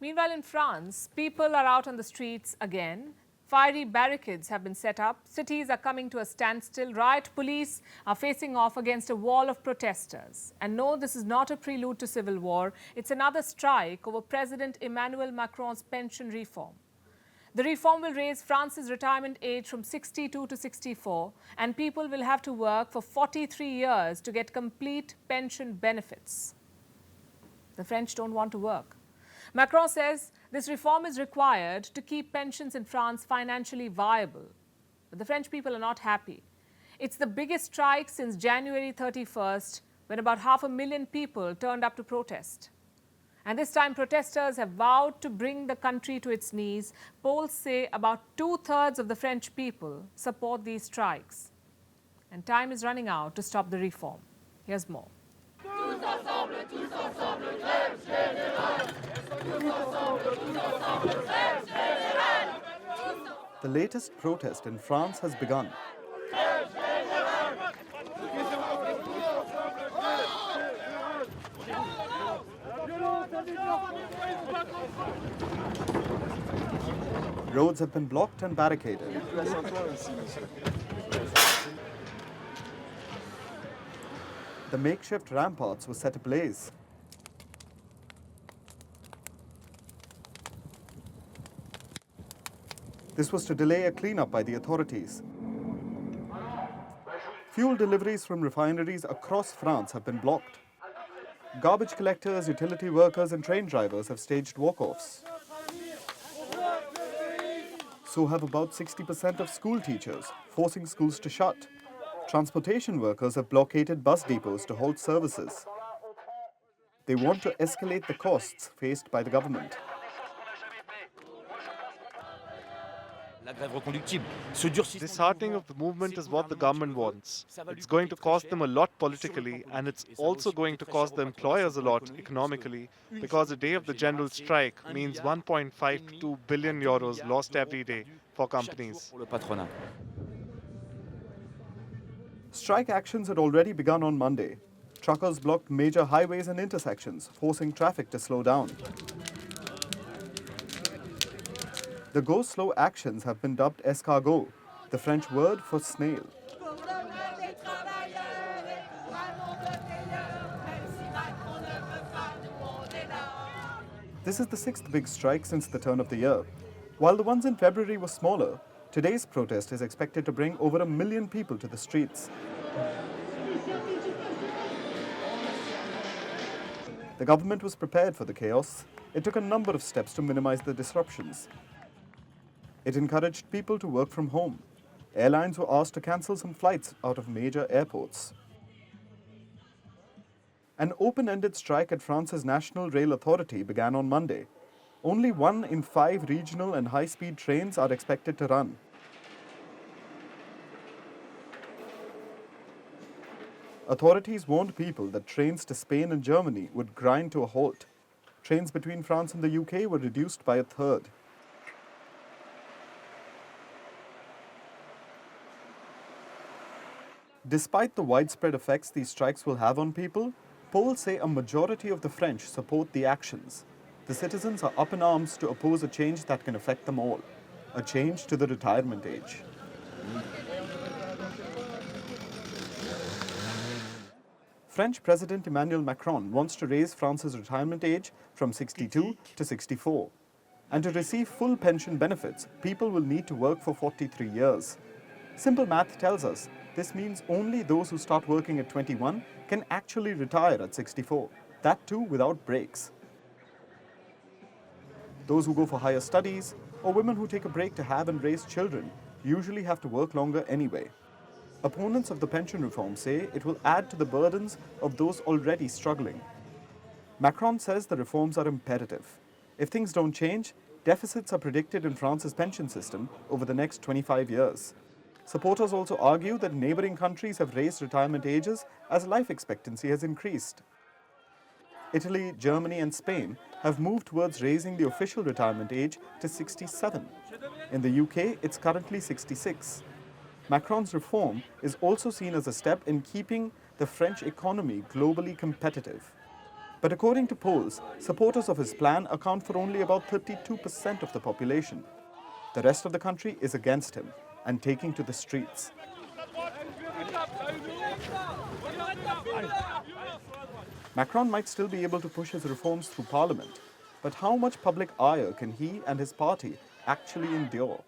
Meanwhile, in France, people are out on the streets again. Fiery barricades have been set up. Cities are coming to a standstill. Riot police are facing off against a wall of protesters. And no, this is not a prelude to civil war. It's another strike over President Emmanuel Macron's pension reform. The reform will raise France's retirement age from 62 to 64, and people will have to work for 43 years to get complete pension benefits. The French don't want to work. Macron says this reform is required to keep pensions in France financially viable. But the French people are not happy. It's the biggest strike since January 31st, when about 500,000 people turned up to protest. And this time, protesters have vowed to bring the country to its knees. Polls say about 2/3 of the French people support these strikes. And time is running out to stop the reform. Here's more. The latest protest in France has begun. Roads have been blocked and barricaded. The makeshift ramparts were set ablaze. This was to delay a cleanup by the authorities. Fuel deliveries from refineries across France have been blocked. Garbage collectors, utility workers and train drivers have staged walk-offs. So have about 60% of school teachers, forcing schools to shut. Transportation workers have blockaded bus depots to halt services. They want to escalate the costs faced by the government. Disheartening of the movement is what the government wants. It's going to cost them a lot politically, and it's also going to cost the employers a lot economically, because a day of the general strike means 1.5 to 2 billion euros lost every day for companies. Strike actions had already begun on Monday. Truckers blocked major highways and intersections, forcing traffic to slow down. The go-slow actions have been dubbed escargot, the French word for snail. This is the sixth big strike since the turn of the year. While the ones in February were smaller, today's protest is expected to bring over 1 million people to the streets. The government was prepared for the chaos. It took a number of steps to minimize the disruptions. It encouraged people to work from home. Airlines were asked to cancel some flights out of major airports. An open-ended strike at France's National Rail Authority began on Monday. Only 1 in 5 regional and high-speed trains are expected to run. Authorities warned people that trains to Spain and Germany would grind to a halt. Trains between France and the UK were reduced by 1/3. Despite the widespread effects these strikes will have on people, polls say a majority of the French support the actions. The citizens are up in arms to oppose a change that can affect them all, a change to the retirement age. French President Emmanuel Macron wants to raise France's retirement age from 62 to 64. And to receive full pension benefits, people will need to work for 43 years. Simple math tells us this means only those who start working at 21 can actually retire at 64, that too without breaks. Those who go for higher studies or women who take a break to have and raise children usually have to work longer anyway. Opponents of the pension reform say it will add to the burdens of those already struggling. Macron says the reforms are imperative. If things don't change, deficits are predicted in France's pension system over the next 25 years. Supporters also argue that neighboring countries have raised retirement ages as life expectancy has increased. Italy, Germany and Spain have moved towards raising the official retirement age to 67. In the UK, it's currently 66. Macron's reform is also seen as a step in keeping the French economy globally competitive. But according to polls, supporters of his plan account for only about 32% of the population. The rest of the country is against him and taking to the streets. Macron might still be able to push his reforms through parliament, but how much public ire can he and his party actually endure?